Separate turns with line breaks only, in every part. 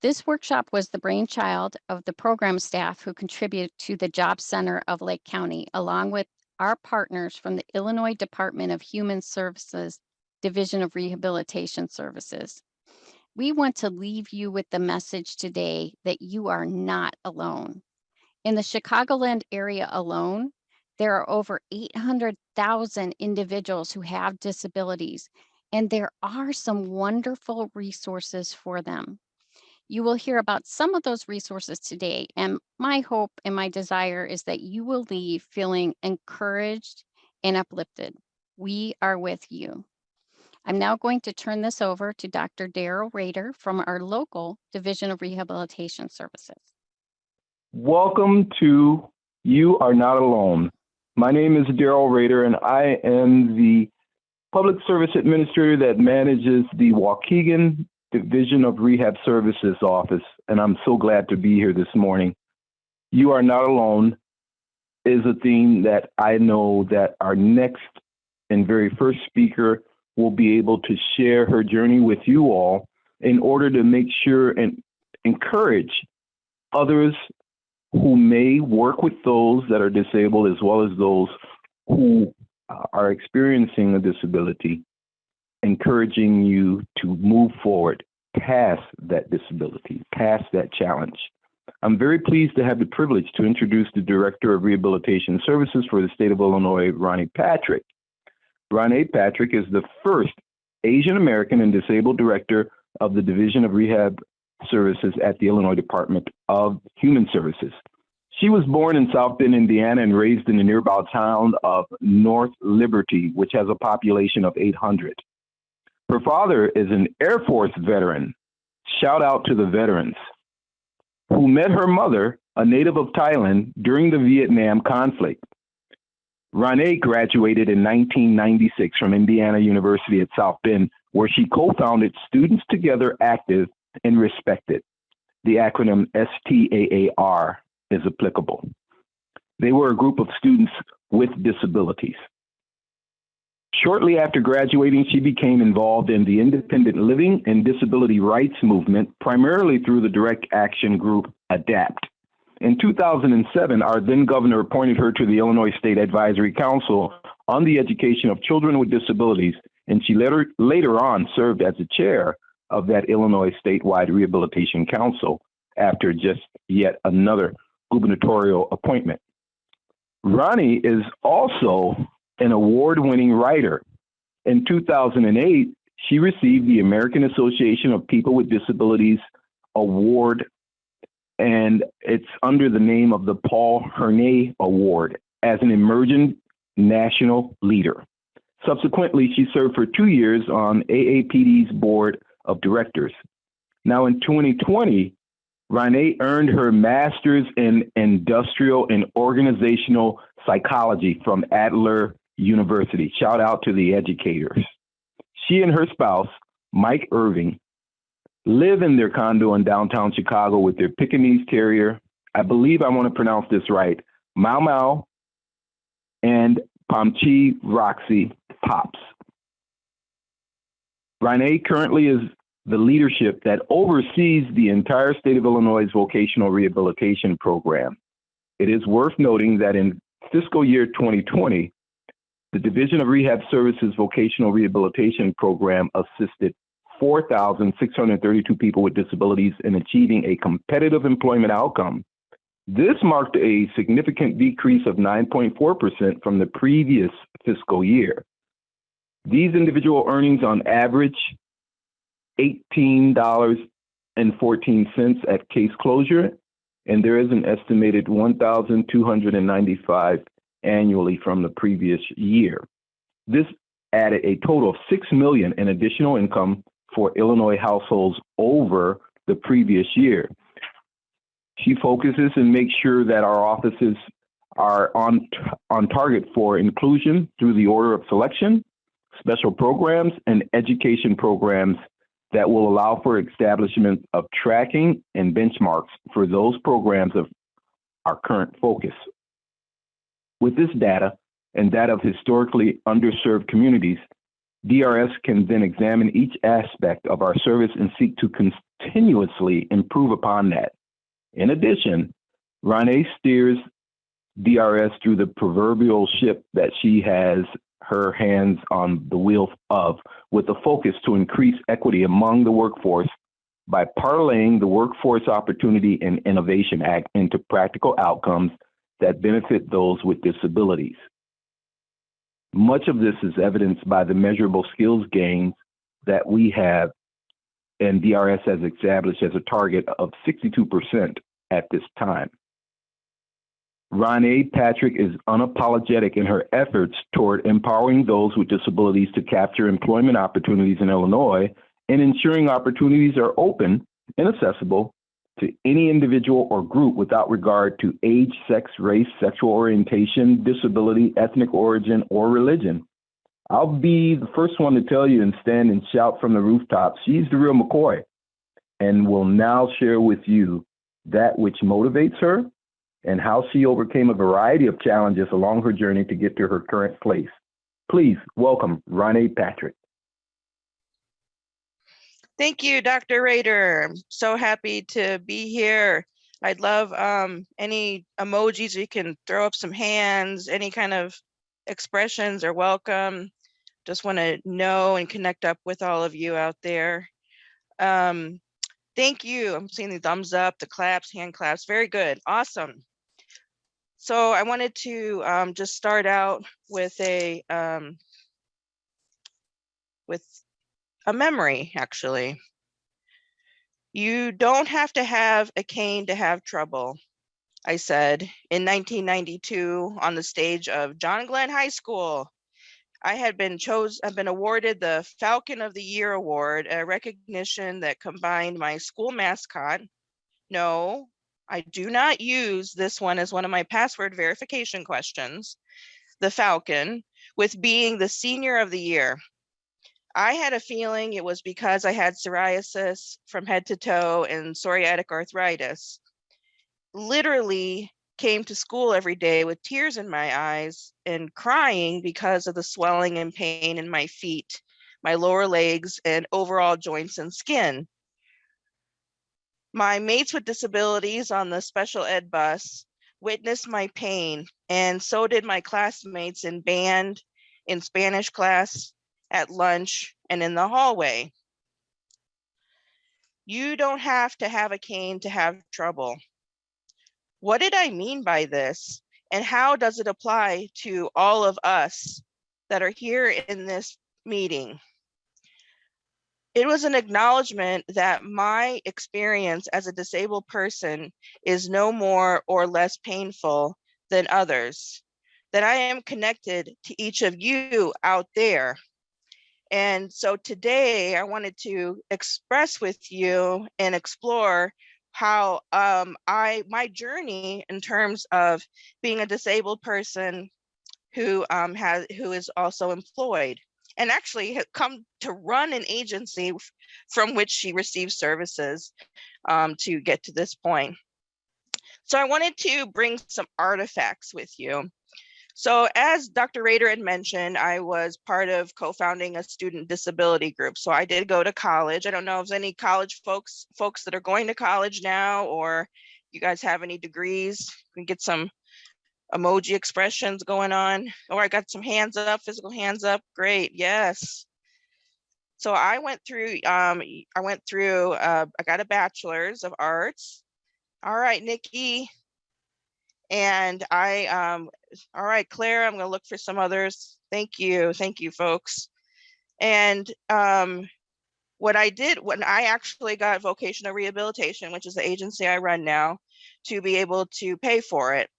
This workshop was the brainchild of the program staff who contribute to the Job Center of Lake County, along with our partners from the Illinois Department of Human Services Division of Rehabilitation Services. We want to leave you with the message today that you are not alone. In the Chicagoland area alone, there are over 800,000 individuals who have disabilities, and there are some wonderful resources for them. You will hear about some of those resources today, and my hope and my desire is that you will leave feeling encouraged and uplifted. We are with you. I'm now going to turn this over to Dr. Daryl Rader from our local Division of Rehabilitation Services.
Welcome to You Are Not Alone. My name is Daryl Rader, and I am the Public Service Administrator that manages the Waukegan Division of Rehab Services office, and I'm so glad to be here this morning. You Are Not Alone is a theme that I know that our next and very first speaker will be able to share her journey with you all in order to make sure and encourage others who may work with those that are disabled as well as those who are experiencing a disability, encouraging you to move forward past that disability, past that challenge. I'm very pleased to have the privilege to introduce the Director of Rehabilitation Services for the state of Illinois, Rahnee Patrick. Rahnee Patrick is the first Asian American and disabled director of the Division of Rehab Services at the Illinois Department of Human Services. She was born in South Bend, Indiana, and raised in the nearby town of North Liberty, which has a population of 800. Her father is an Air Force veteran, shout out to the veterans, who met her mother, a native of Thailand, during the Vietnam conflict. Rahnee graduated in 1996 from Indiana University at South Bend, where she co-founded Students Together Active and Respected. The acronym STAAR is applicable. They were a group of students with disabilities. Shortly after graduating, she became involved in the independent living and disability rights movement, primarily through the direct action group ADAPT. In 2007, our then governor appointed her to the Illinois State Advisory Council on the education of children with disabilities, and she later on served as the chair of that Illinois statewide Rehabilitation Council after just yet another gubernatorial appointment. Rahnee is also an award-winning writer. In 2008, she received the American Association of People with Disabilities Award, and it's under the name of the Paul Hernay Award as an emerging national leader. Subsequently, she served for 2 years on AAPD's board of directors. Now in 2020, Rahnee earned her master's in industrial and organizational psychology from Adler University. Shout out to the educators. She and her spouse, Mike Irving, live in their condo in downtown Chicago with their Pekingese Terrier. I believe I want to pronounce this right. Mau Mau and Pomchi Roxy Pops. Rahnee currently is the leadership that oversees the entire state of Illinois' vocational rehabilitation program. It is worth noting that in fiscal year 2020, the Division of Rehab Services Vocational Rehabilitation Program assisted 4,632 people with disabilities in achieving a competitive employment outcome. This marked a significant decrease of 9.4% from the previous fiscal year. These individual earnings on average $18.14 at case closure, and there is an estimated 1,295 annually from the previous year. This added a total of $6 million in additional income for Illinois households over the previous year. She focuses and makes sure that our offices are on target for inclusion through the order of selection, special programs, and education programs that will allow for establishment of tracking and benchmarks for those programs of our current focus. With this data and that of historically underserved communities, DRS can then examine each aspect of our service and seek to continuously improve upon that. In addition, Rahnee steers DRS through the proverbial ship that she has her hands on the wheel of, with a focus to increase equity among the workforce by parlaying the Workforce Opportunity and Innovation Act into practical outcomes that benefit those with disabilities. Much of this is evidenced by the measurable skills gains that we have, and DRS has established as a target of 62% at this time. Rahnee Patrick is unapologetic in her efforts toward empowering those with disabilities to capture employment opportunities in Illinois and ensuring opportunities are open and accessible to any individual or group without regard to age, sex, race, sexual orientation, disability, ethnic origin, or religion. I'll be the first one to tell you and stand and shout from the rooftops, she's the real McCoy, and will now share with you that which motivates her and how she overcame a variety of challenges along her journey to get to her current place. Please welcome Rahnee Patrick.
Thank you, Dr. Rader. I'm so happy to be here. I'd love any emojis. You can throw up some hands, any kind of expressions are welcome. Just want to know and connect up with all of you out there. Thank you. I'm seeing the thumbs up, the claps, hand claps. Very good. Awesome. So I wanted to just start out with a memory, actually. You don't have to have a cane to have trouble, I said in 1992 on the stage of John Glenn High School. I've been awarded the Falcon of the Year award, a recognition that combined my school mascot. No, I do not use this one as one of my password verification questions, the Falcon, with being the Senior of the Year. I had a feeling it was because I had psoriasis from head to toe and psoriatic arthritis. Literally came to school every day with tears in my eyes and crying because of the swelling and pain in my feet, my lower legs, and overall joints and skin. My mates with disabilities on the special ed bus witnessed my pain, and so did my classmates in band, in Spanish class, at lunch, and in the hallway. You don't have to have a cane to have trouble. What did I mean by this? And how does it apply to all of us that are here in this meeting? It was an acknowledgement that my experience as a disabled person is no more or less painful than others, that I am connected to each of you out there. And so today I wanted to express with you and explore how my journey in terms of being a disabled person who is also employed and actually had come to run an agency from which she receives services to get to this point. So I wanted to bring some artifacts with you. So as Dr. Rader had mentioned, I was part of co-founding a student disability group. So I did go to college. I don't know if there's any college folks that are going to college now, or you guys have any degrees. We can get some emoji expressions going on. Oh, I got some hands up, physical hands up. Great, yes. So I went through, I got a bachelor's of arts. All right, Nikki. And all right, Claire, I'm gonna look for some others. Thank you, folks. And what I did when I actually got vocational rehabilitation, which is the agency I run now, to be able to pay for it.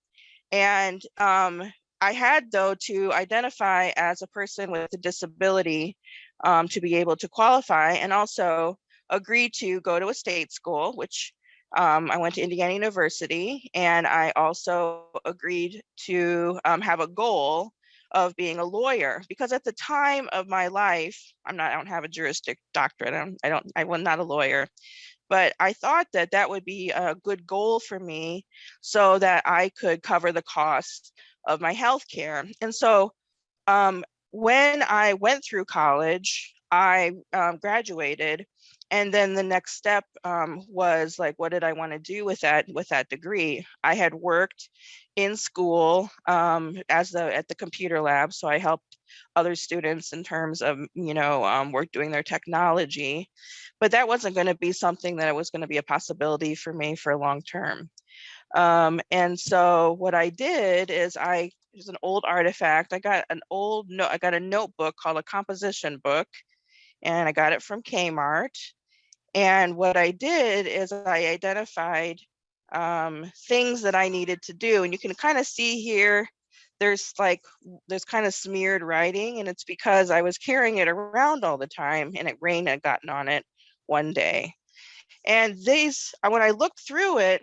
And I had, though, to identify as a person with a disability to be able to qualify, and also agree to go to a state school, which I went to Indiana University, and I also agreed to have a goal of being a lawyer, because at the time of my life, I don't have a juristic doctorate. I was not a lawyer. But I thought that that would be a good goal for me so that I could cover the cost of my health care. And so when I went through college, I graduated, and then the next step was like, what did I want to do with that degree? I had worked in school at the computer lab, so I helped other students in terms of work doing their technology, but that wasn't going to be something that was going to be a possibility for me for long term. And so what I did is it's an old artifact. I got a notebook called a composition book, and I got it from Kmart. And what I did is I identified things that I needed to do. And you can kind of see here, there's kind of smeared writing, and it's because I was carrying it around all the time and rain had gotten on it one day. And when I looked through it,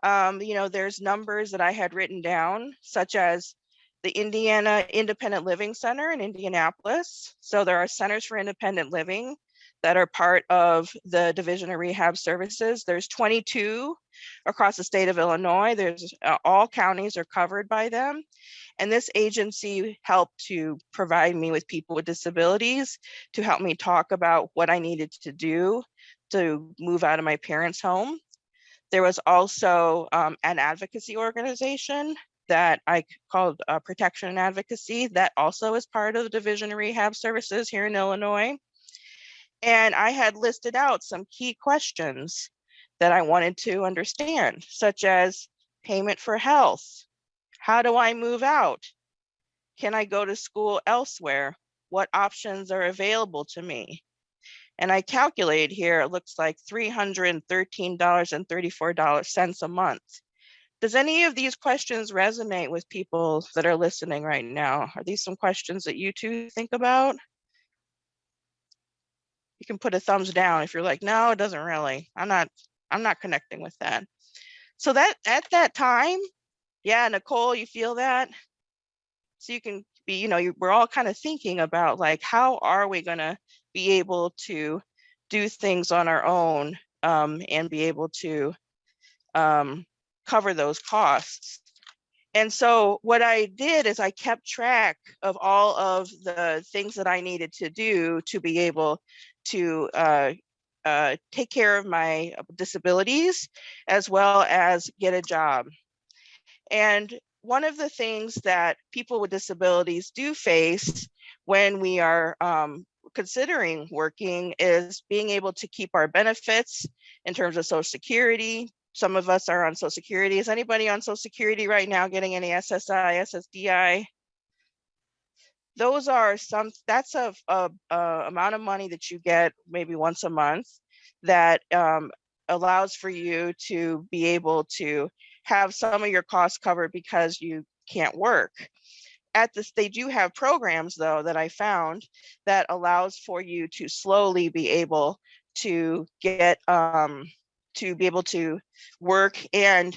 there's numbers that I had written down, such as the Indiana Independent Living Center in Indianapolis. So there are centers for independent living that are part of the Division of Rehab Services. There's 22 across the state of Illinois. There's all counties are covered by them. And this agency helped to provide me with people with disabilities to help me talk about what I needed to do to move out of my parents' home. There was also an advocacy organization that I called Protection and Advocacy that also is part of the Division of Rehab Services here in Illinois. And I had listed out some key questions that I wanted to understand, such as payment for health. How do I move out? Can I go to school elsewhere? What options are available to me? And I calculate here, it looks like $313.34 a month. Does any of these questions resonate with people that are listening right now? Are these some questions that you two think about? You can put a thumbs down if you're like, no, it doesn't really. I'm not connecting with that. So that at that time, yeah, Nicole, you feel that? So you can be, we're all kind of thinking about like, how are we gonna be able to do things on our own and be able to cover those costs. And so what I did is I kept track of all of the things that I needed to do to be able to take care of my disabilities as well as get a job. And one of the things that people with disabilities do face when we are considering working is being able to keep our benefits in terms of Social Security. Some of us are on Social Security. Is anybody on Social Security right now getting any SSI, SSDI? Those are that's a amount of money that you get maybe once a month that allows for you to be able to have some of your costs covered because you can't work. They do have programs though that I found that allows for you to slowly be able to get to be able to work and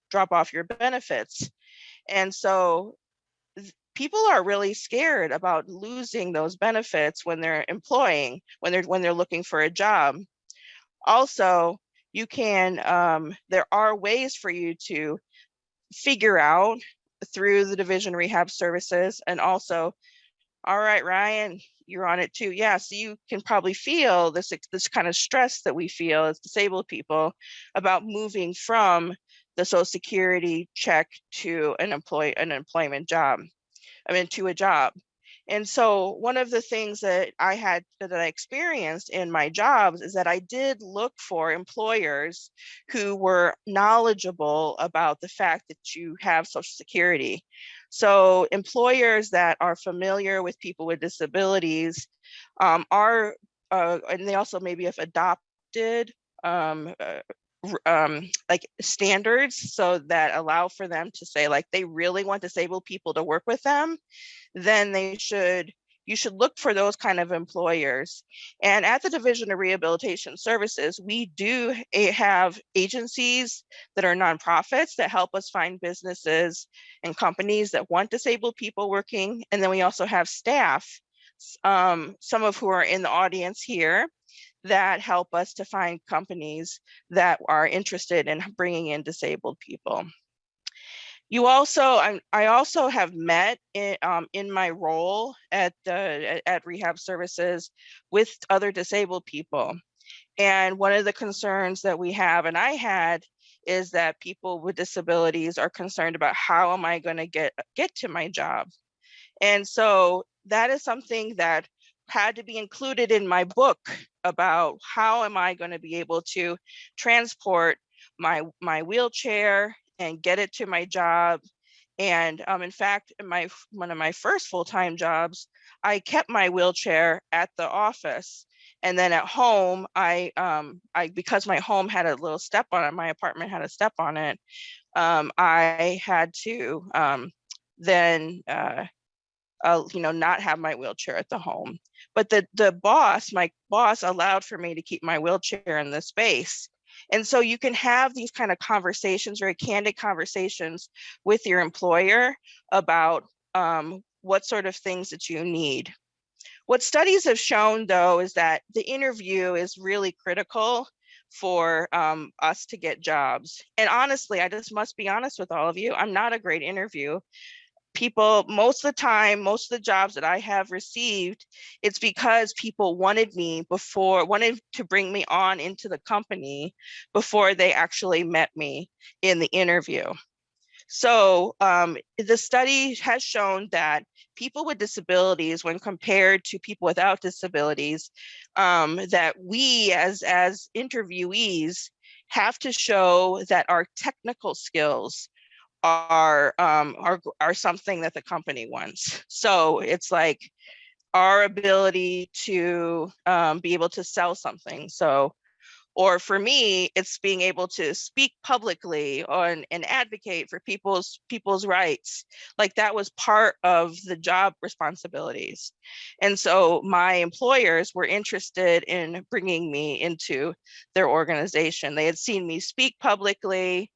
drop off your benefits. And so people are really scared about losing those benefits when they're employing, when they're looking for a job. Also, you can there are ways for you to figure out through the Division of Rehab Services. And also, all right, Ryan, you're on it too. Yeah, so you can probably feel this kind of stress that we feel as disabled people about moving from the Social Security check to an employment job, to a job. And so one of the things that I experienced in my jobs is that I did look for employers who were knowledgeable about the fact that you have Social Security. So employers that are familiar with people with disabilities and they also maybe have adopted like standards so that allow for them to say like they really want disabled people to work with them, then you should look for those kind of employers. And at the Division of Rehabilitation Services, we do have agencies that are nonprofits that help us find businesses and companies that want disabled people working. And then we also have staff, some of who are in the audience here, that help us to find companies that are interested in bringing in disabled people. You also, I also have met in my role at Rehab Services with other disabled people. And one of the concerns that we have, and I had, is that people with disabilities are concerned about how am I going to get to my job. And so that is something that had to be included in my book about how am I going to be able to transport my wheelchair and get it to my job. And in fact, in one of my first full-time jobs, I kept my wheelchair at the office. And then at home, I because my home had a little step on it, my apartment had a step on it, I had to then not have my wheelchair at the home. But my boss allowed for me to keep my wheelchair in the space. And so you can have these kind of conversations, very candid conversations with your employer about what sort of things that you need. What studies have shown, though, is that the interview is really critical for us to get jobs. And honestly, I just must be honest with all of you, I'm not a great interview. People, most of the time, most of the jobs that I have received, it's because people wanted to bring me on into the company before they actually met me in the interview. So the study has shown that people with disabilities, when compared to people without disabilities, that we as interviewees have to show that our technical skills are something that the company wants. So it's like our ability to be able to sell something. So, or for me, it's being able to speak publicly and advocate for people's rights. Like that was part of the job responsibilities. And so my employers were interested in bringing me into their organization. They had seen me speak publicly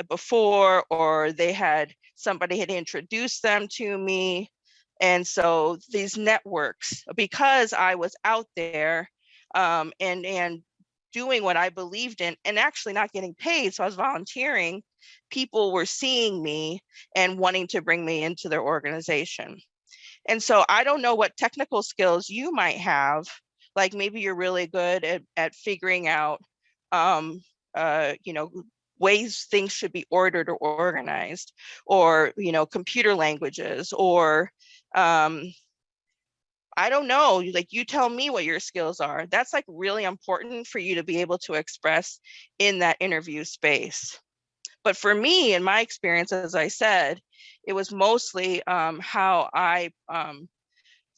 before, or somebody had introduced them to me. And so these networks, because I was out there and doing what I believed in and actually not getting paid, so I was volunteering, people were seeing me and wanting to bring me into their organization. And so I don't know what technical skills you might have, like maybe you're really good at figuring out ways things should be ordered or organized, or computer languages, or I don't know, like you tell me what your skills are. That's like really important for you to be able to express in that interview space. But for me, in my experience, as I said, it was mostly how I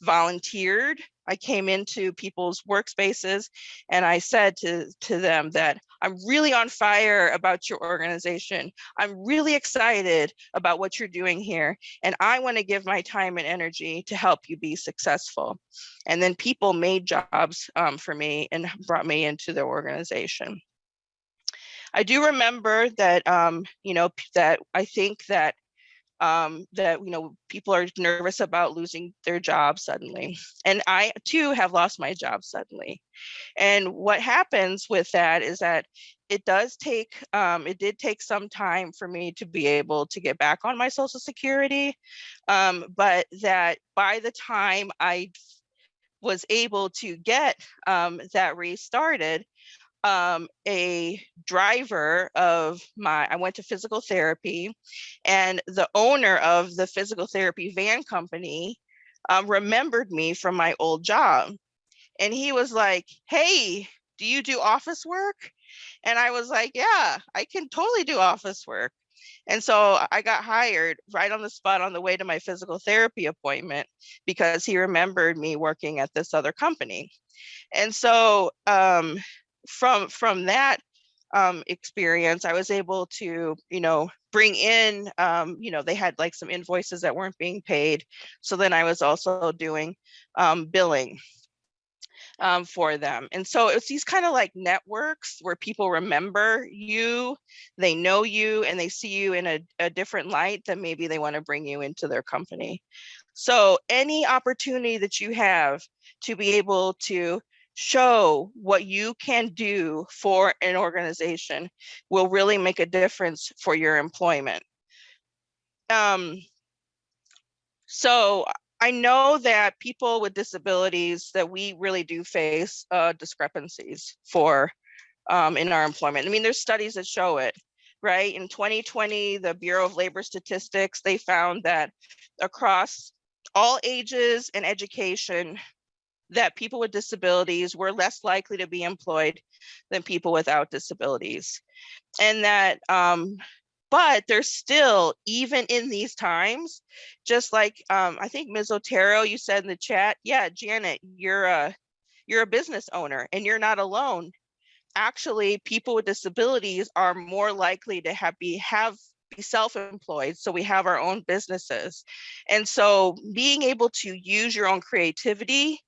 volunteered. I came into people's workspaces and I said to them that I'm really on fire about your organization. I'm really excited about what you're doing here. And I want to give my time and energy to help you be successful. And then people made jobs for me and brought me into their organization. I do remember that, that I think that people are nervous about losing their job suddenly. And I too have lost my job suddenly. And what happens with that is that it did take some time for me to be able to get back on my Social Security. But that by the time I was able to get that restarted, a driver I went to physical therapy, and the owner of the physical therapy van company remembered me from my old job. And he was like, "Hey, do you do office work?" And I was like, "Yeah, I can totally do office work." And so I got hired right on the spot on the way to my physical therapy appointment because he remembered me working at this other company. And so from that experience, I was able to, bring in, they had like some invoices that weren't being paid. So then I was also doing billing for them. And so it's these kind of like networks where people remember you, they know you, and they see you in a different light that maybe they want to bring you into their company. So any opportunity that you have to be able to show what you can do for an organization will really make a difference for your employment. So I know that people with disabilities, that we really do face discrepancies for in our employment. I mean, there's studies that show it, right? In 2020, the Bureau of Labor Statistics, they found that across all ages and education, that people with disabilities were less likely to be employed than people without disabilities. And that, but there's still, even in these times, just like I think Ms. Otero, you said in the chat, yeah, Janet, you're a business owner and you're not alone. Actually, people with disabilities are more likely to be self-employed. So we have our own businesses. And so being able to use your own creativity,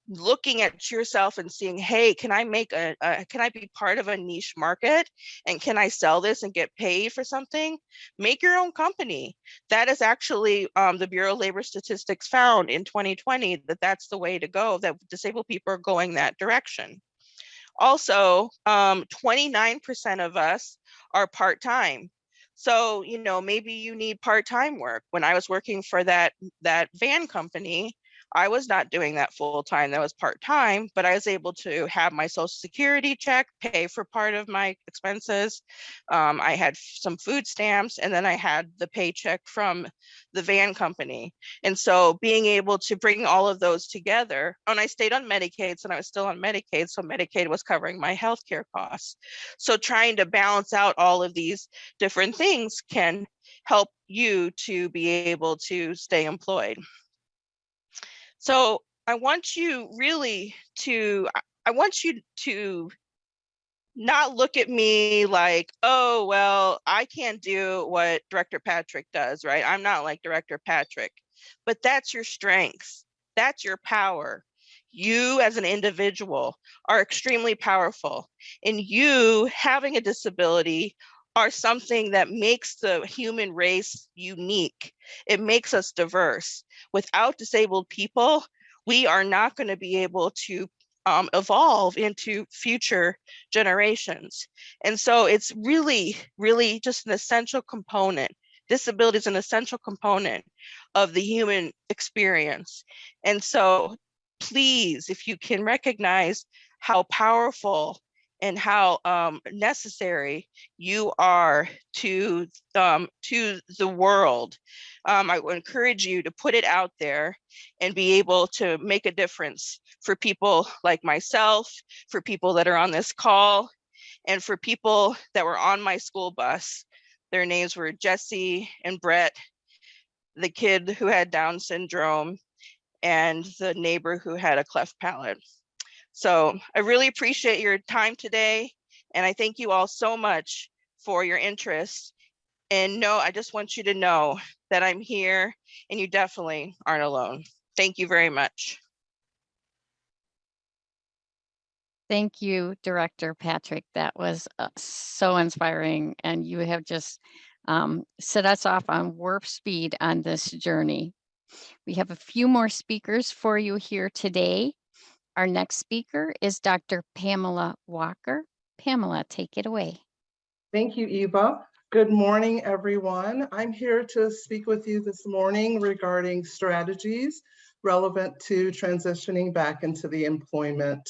looking at yourself and seeing, hey, can I be part of a niche market, and can I sell this and get paid for something? Make your own company. That is actually the Bureau of Labor Statistics found in 2020 that that's the way to go, that disabled people are going that direction. Also, 29% of us are part-time. So, you know, maybe you need part-time work. When I was working for that van company, I was not doing that full-time, that was part-time, but I was able to have my Social Security check, pay for part of my expenses. I had some food stamps, and then I had the paycheck from the van company. And so being able to bring all of those together, and I stayed on Medicaid, so I was still on Medicaid, so Medicaid was covering my healthcare costs. So trying to balance out all of these different things can help you to be able to stay employed. So I want you to not look at me like, oh, well, I can't do what Director Patrick does, right? I'm not like Director Patrick, but that's your strengths. That's your power. You as an individual are extremely powerful, and you having a disability are something that makes the human race unique. It makes us diverse. Without disabled people, we are not going to be able to evolve into future generations. And so it's really, really just an essential component. Disability is an essential component of the human experience. And so please, if you can recognize how powerful and how necessary you are to the world, I would encourage you to put it out there and be able to make a difference for people like myself, for people that are on this call, and for people that were on my school bus. Their names were Jesse and Brett, the kid who had Down syndrome, and the neighbor who had a cleft palate. So I really appreciate your time today, and I thank you all so much for your interest. And no, I just want you to know that I'm here, and you definitely aren't alone. Thank you very much.
Thank you, Director Patrick. That was so inspiring, and you have just set us off on warp speed on this journey. We have a few more speakers for you here today. Our next speaker is Dr. Pamela Walker. Pamela, take it away.
Thank you, Eva. Good morning, everyone. I'm here to speak with you this morning regarding strategies relevant to transitioning back into the employment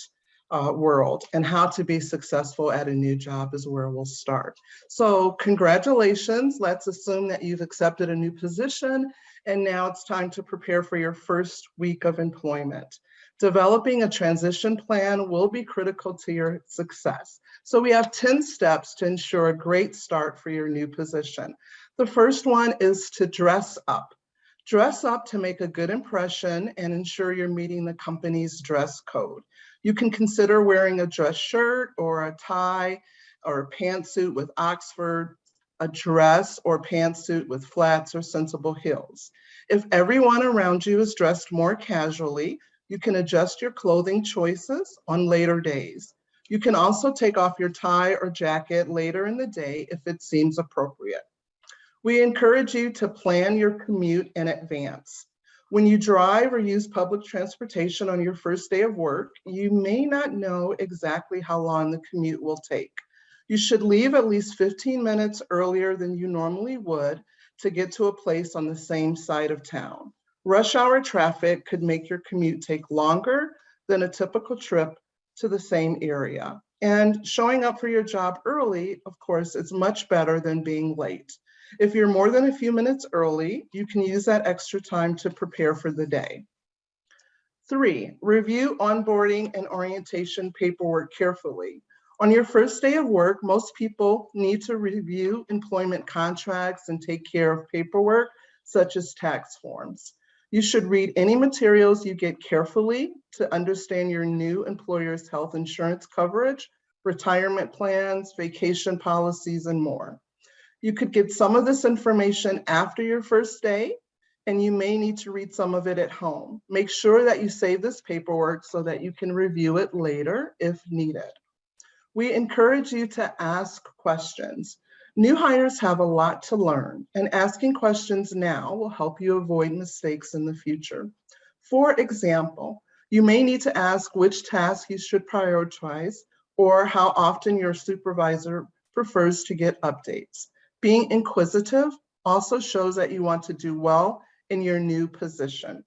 world, and how to be successful at a new job is where we'll start. So congratulations. Let's assume that you've accepted a new position, and now it's time to prepare for your first week of employment. Developing a transition plan will be critical to your success. So we have 10 steps to ensure a great start for your new position. The first one is to dress up. Dress up to make a good impression and ensure you're meeting the company's dress code. You can consider wearing a dress shirt or a tie or a pantsuit with Oxford, a dress or pantsuit with flats or sensible heels. If everyone around you is dressed more casually, you can adjust your clothing choices on later days. You can also take off your tie or jacket later in the day if it seems appropriate. We encourage you to plan your commute in advance. When you drive or use public transportation on your first day of work, you may not know exactly how long the commute will take. You should leave at least 15 minutes earlier than you normally would to get to a place on the same side of town. Rush hour traffic could make your commute take longer than a typical trip to the same area. And showing up for your job early, of course, is much better than being late. If you're more than a few minutes early, you can use that extra time to prepare for the day. 3, review onboarding and orientation paperwork carefully. On your first day of work, most people need to review employment contracts and take care of paperwork, such as tax forms. You should read any materials you get carefully to understand your new employer's health insurance coverage, retirement plans, vacation policies, and more. You could get some of this information after your first day, and you may need to read some of it at home. Make sure that you save this paperwork so that you can review it later if needed. We encourage you to ask questions. New hires have a lot to learn, and asking questions now will help you avoid mistakes in the future. For example, you may need to ask which tasks you should prioritize or how often your supervisor prefers to get updates. Being inquisitive also shows that you want to do well in your new position.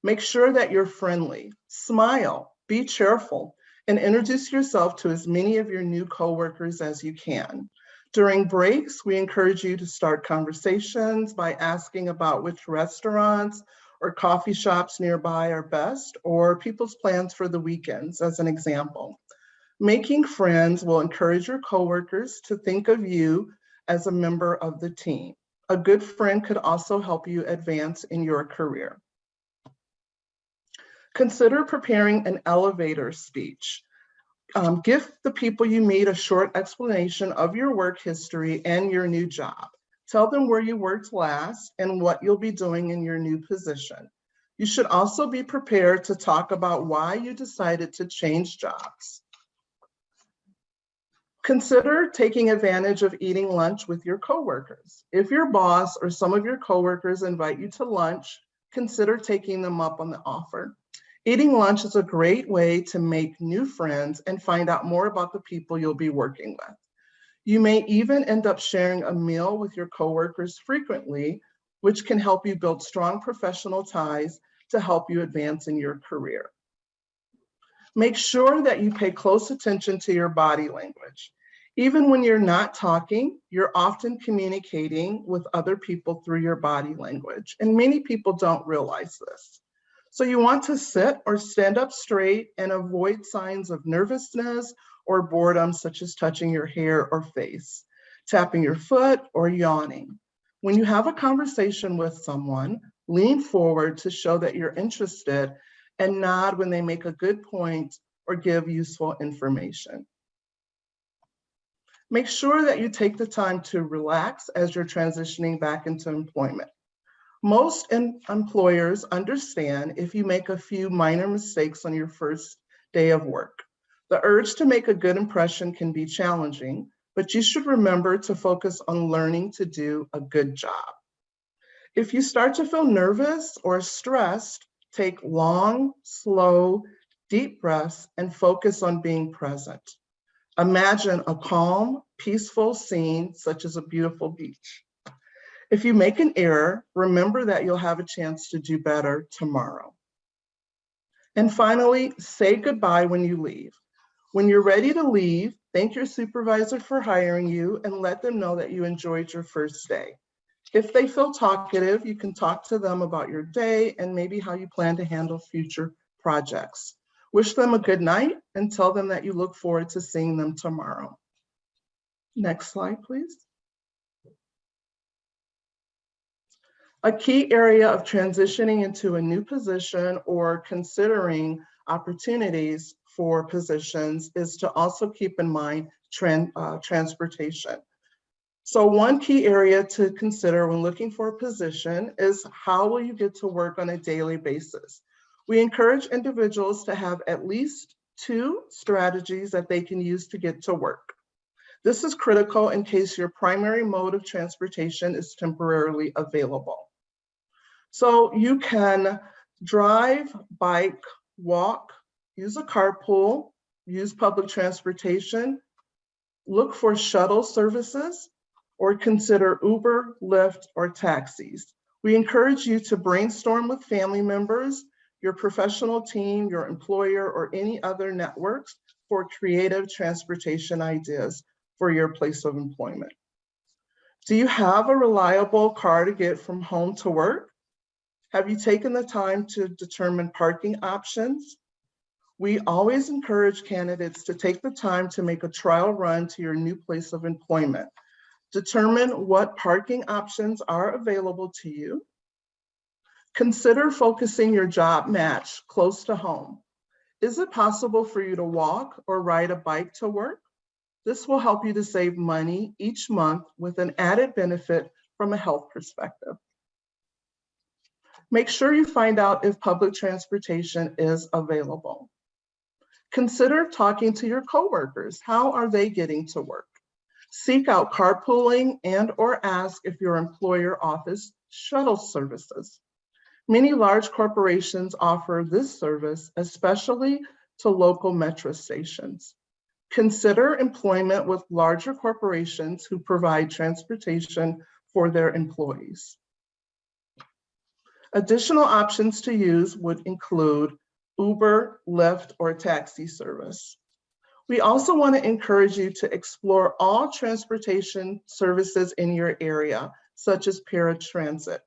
Make sure that you're friendly, smile, be cheerful, and introduce yourself to as many of your new coworkers as you can. During breaks, we encourage you to start conversations by asking about which restaurants or coffee shops nearby are best, or people's plans for the weekends, as an example. Making friends will encourage your coworkers to think of you as a member of the team. A good friend could also help you advance in your career. Consider preparing an elevator speech. Give the people you meet a short explanation of your work history and your new job. Tell them where you worked last and what you'll be doing in your new position. You should also be prepared to talk about why you decided to change jobs. Consider taking advantage of eating lunch with your coworkers. If your boss or some of your coworkers invite you to lunch, consider taking them up on the offer. Eating lunch is a great way to make new friends and find out more about the people you'll be working with. You may even end up sharing a meal with your coworkers frequently, which can help you build strong professional ties to help you advance in your career. Make sure that you pay close attention to your body language. Even when you're not talking, you're often communicating with other people through your body language, and many people don't realize this. So you want to sit or stand up straight and avoid signs of nervousness or boredom, such as touching your hair or face, tapping your foot, or yawning. When you have a conversation with someone, lean forward to show that you're interested and nod when they make a good point or give useful information. Make sure that you take the time to relax as you're transitioning back into employment. Most employers understand if you make a few minor mistakes on your first day of work. The urge to make a good impression can be challenging, but you should remember to focus on learning to do a good job. If you start to feel nervous or stressed, take long, slow, deep breaths and focus on being present. Imagine a calm, peaceful scene, such as a beautiful beach. If you make an error, remember that you'll have a chance to do better tomorrow. And finally, say goodbye when you leave. When you're ready to leave, thank your supervisor for hiring you and let them know that you enjoyed your first day. If they feel talkative, you can talk to them about your day and maybe how you plan to handle future projects. Wish them a good night and tell them that you look forward to seeing them tomorrow. Next slide, please. A key area of transitioning into a new position or considering opportunities for positions is to also keep in mind transportation. So one key area to consider when looking for a position is how will you get to work on a daily basis? We encourage individuals to have at least 2 strategies that they can use to get to work. This is critical in case your primary mode of transportation is temporarily available. So you can drive, bike, walk, use a carpool, use public transportation, look for shuttle services, or consider Uber, Lyft, or taxis. We encourage you to brainstorm with family members, your professional team, your employer, or any other networks for creative transportation ideas for your place of employment. Do you have a reliable car to get from home to work? Have you taken the time to determine parking options? We always encourage candidates to take the time to make a trial run to your new place of employment. Determine what parking options are available to you. Consider focusing your job match close to home. Is it possible for you to walk or ride a bike to work? This will help you to save money each month with an added benefit from a health perspective. Make sure you find out if public transportation is available. Consider talking to your coworkers. How are they getting to work? Seek out carpooling and/or ask if your employer offers shuttle services. Many large corporations offer this service, especially to local metro stations. Consider employment with larger corporations who provide transportation for their employees. Additional options to use would include Uber, Lyft, or taxi service. We also want to encourage you to explore all transportation services in your area, such as paratransit.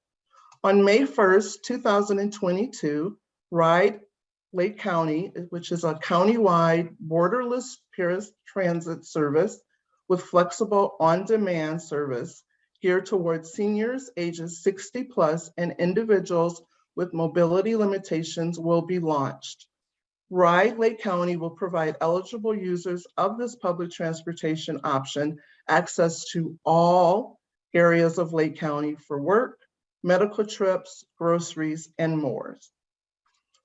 On May 1st, 2022, Ride Lake County, which is a countywide borderless paratransit service with flexible on-demand service geared towards seniors ages 60 plus and individuals with mobility limitations, will be launched. Ride Lake County will provide eligible users of this public transportation option access to all areas of Lake County for work, medical trips, groceries, and more.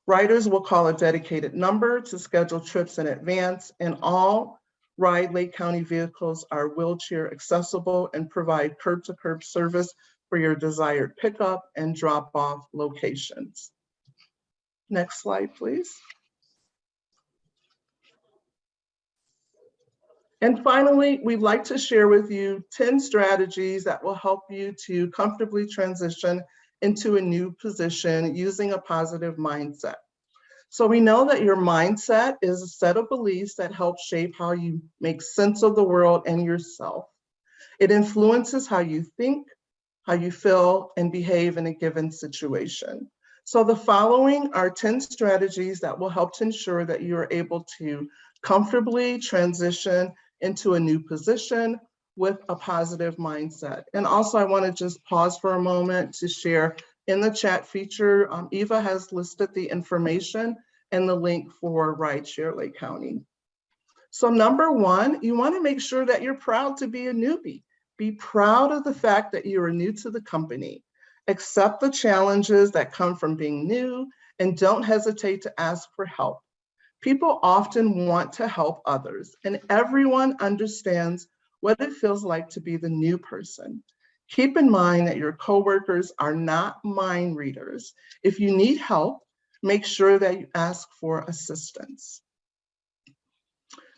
Riders will call a dedicated number to schedule trips in advance, and all Ride Lake County vehicles are wheelchair accessible and provide curb-to-curb service for your desired pickup and drop-off locations. Next slide, please. And finally, we'd like to share with you 10 strategies that will help you to comfortably transition into a new position using a positive mindset. So we know that your mindset is a set of beliefs that help shape how you make sense of the world and yourself. It influences how you think, how you feel, and behave in a given situation. So the following are 10 strategies that will help to ensure that you are able to comfortably transition into a new position with a positive mindset. And also I want to just pause for a moment to share in the chat feature, Eva has listed the information and the link for Rideshare Lake County. So number one, you want to make sure that you're proud to be a newbie. Be proud of the fact that you are new to the company. Accept the challenges that come from being new and don't hesitate to ask for help. People often want to help others, and everyone understands what it feels like to be the new person. Keep in mind that your coworkers are not mind readers. If you need help, make sure that you ask for assistance.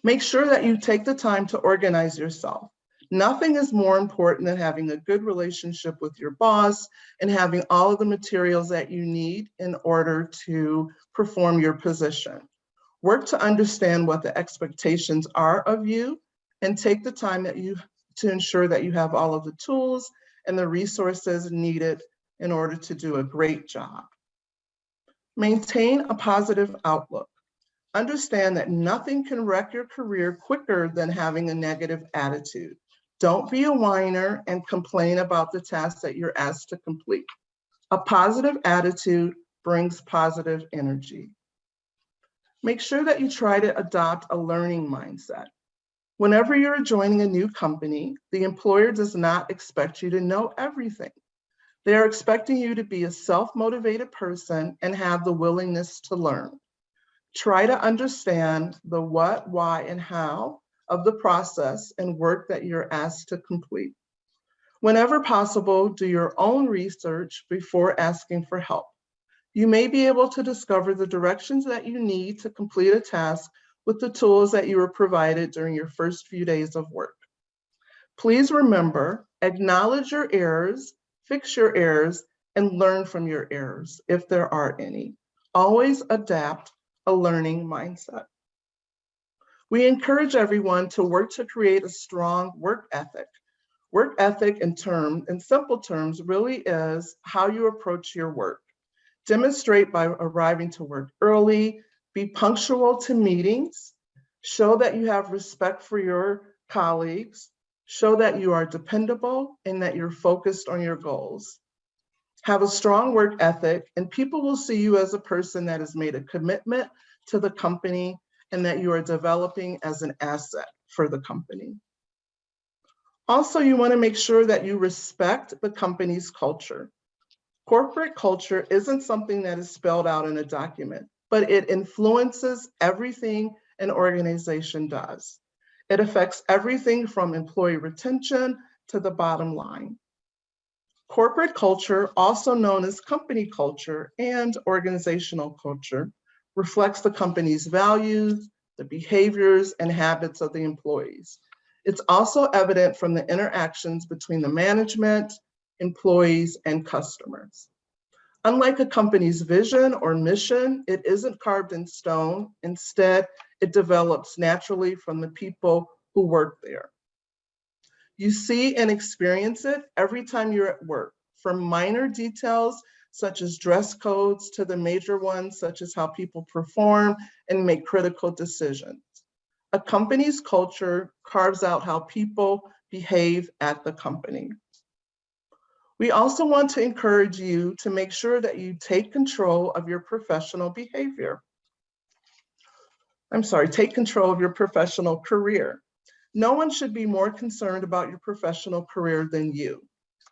Make sure that you take the time to organize yourself. Nothing is more important than having a good relationship with your boss and having all of the materials that you need in order to perform your position. Work to understand what the expectations are of you and take the time to ensure that you have all of the tools and the resources needed in order to do a great job. Maintain a positive outlook. Understand that nothing can wreck your career quicker than having a negative attitude. Don't be a whiner and complain about the tasks that you're asked to complete. A positive attitude brings positive energy. Make sure that you try to adopt a learning mindset. Whenever you're joining a new company, the employer does not expect you to know everything. They are expecting you to be a self-motivated person and have the willingness to learn. Try to understand the what, why, and how of the process and work that you're asked to complete. Whenever possible, do your own research before asking for help. You may be able to discover the directions that you need to complete a task with the tools that you were provided during your first few days of work. Please remember, acknowledge your errors, fix your errors, and learn from your errors if there are any. Always adapt a learning mindset. We encourage everyone to work to create a strong work ethic. Work ethic in simple terms really is how you approach your work. Demonstrate by arriving to work early, be punctual to meetings, show that you have respect for your colleagues, show that you are dependable and that you're focused on your goals. Have a strong work ethic and people will see you as a person that has made a commitment to the company and that you are developing as an asset for the company. Also, you want to make sure that you respect the company's culture. Corporate culture isn't something that is spelled out in a document, but it influences everything an organization does. It affects everything from employee retention to the bottom line. Corporate culture, also known as company culture and organizational culture, reflects the company's values, the behaviors, and habits of the employees. It's also evident from the interactions between the management, employees, and customers. Unlike a company's vision or mission, it isn't carved in stone. Instead, it develops naturally from the people who work there. You see and experience it every time you're at work, from minor details such as dress codes to the major ones such as how people perform and make critical decisions. A company's culture carves out how people behave at the company. We also want to encourage you to make sure that you take control of your professional behavior. Take control of your professional career. No one should be more concerned about your professional career than you.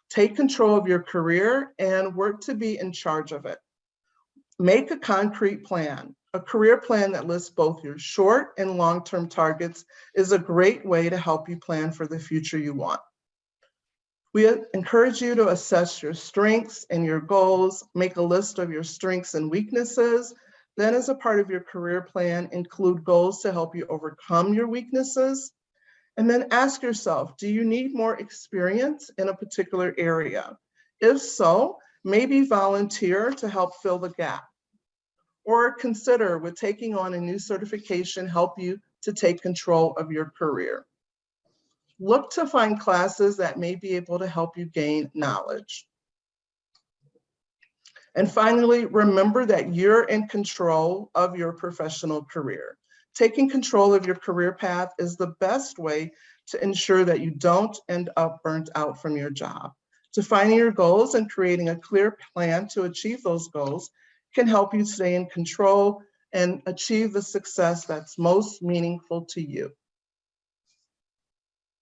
Take control of your career and work to be in charge of it. Make a concrete plan. A career plan that lists both your short and long-term targets is a great way to help you plan for the future you want. We encourage you to assess your strengths and your goals, make a list of your strengths and weaknesses. Then as a part of your career plan, include goals to help you overcome your weaknesses. And then ask yourself, do you need more experience in a particular area? If so, maybe volunteer to help fill the gap. Or consider would taking on a new certification help you to take control of your career. Look to find classes that may be able to help you gain knowledge. And finally, remember that you're in control of your professional career. Taking control of your career path is the best way to ensure that you don't end up burnt out from your job. Defining your goals and creating a clear plan to achieve those goals can help you stay in control and achieve the success that's most meaningful to you.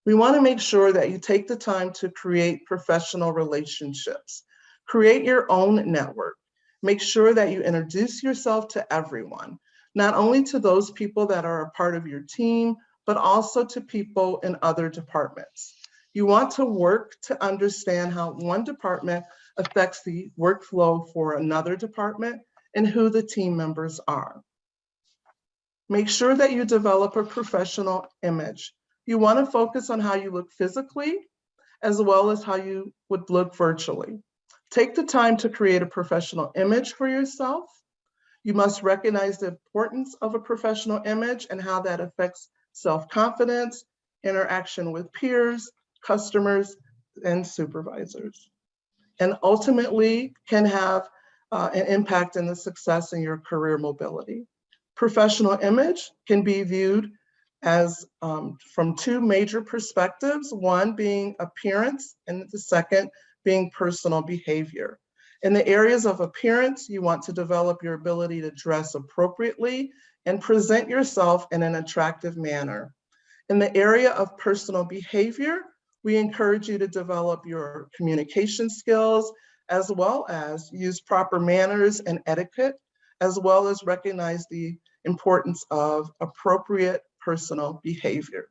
We want to make sure that you take the time to create professional relationships. Create your own network. Make sure that you introduce yourself to everyone, not only to those people that are a part of your team, but also to people in other departments. You want to work to understand how one department affects the workflow for another department and who the team members are. Make sure that you develop a professional image. You want to focus on how you look physically, as well as how you would look virtually. Take the time to create a professional image for yourself. You must recognize the importance of a professional image and how that affects self-confidence, interaction with peers, customers, and supervisors, and ultimately can have an impact in the success in your career mobility. Professional image can be viewed as from two major perspectives, one being appearance and the second being personal behavior. In the areas of appearance, you want to develop your ability to dress appropriately and present yourself in an attractive manner. In the area of personal behavior, we encourage you to develop your communication skills, as well as use proper manners and etiquette, as well as recognize the importance of appropriate personal behavior.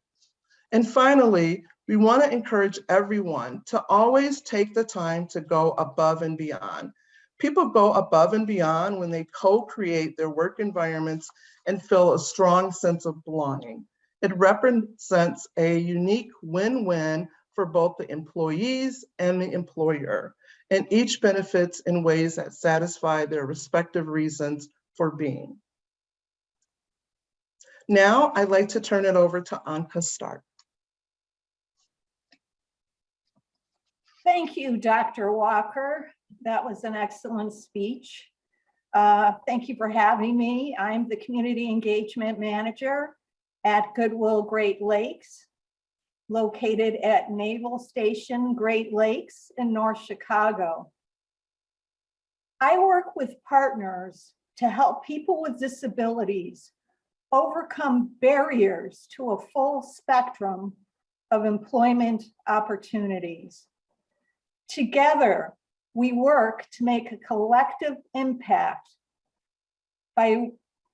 And finally, we want to encourage everyone to always take the time to go above and beyond. People go above and beyond when they co-create their work environments and feel a strong sense of belonging. It represents a unique win-win for both the employees and the employer, and each benefits in ways that satisfy their respective reasons for being. Now, I'd like to turn it over to Anka Stark.
Thank you, Dr. Walker. That was an excellent speech. Thank you for having me. I'm the Community Engagement Manager at Goodwill Great Lakes, located at Naval Station Great Lakes in North Chicago. I work with partners to help people with disabilities overcome barriers to a full spectrum of employment opportunities. Together, we work to make a collective impact by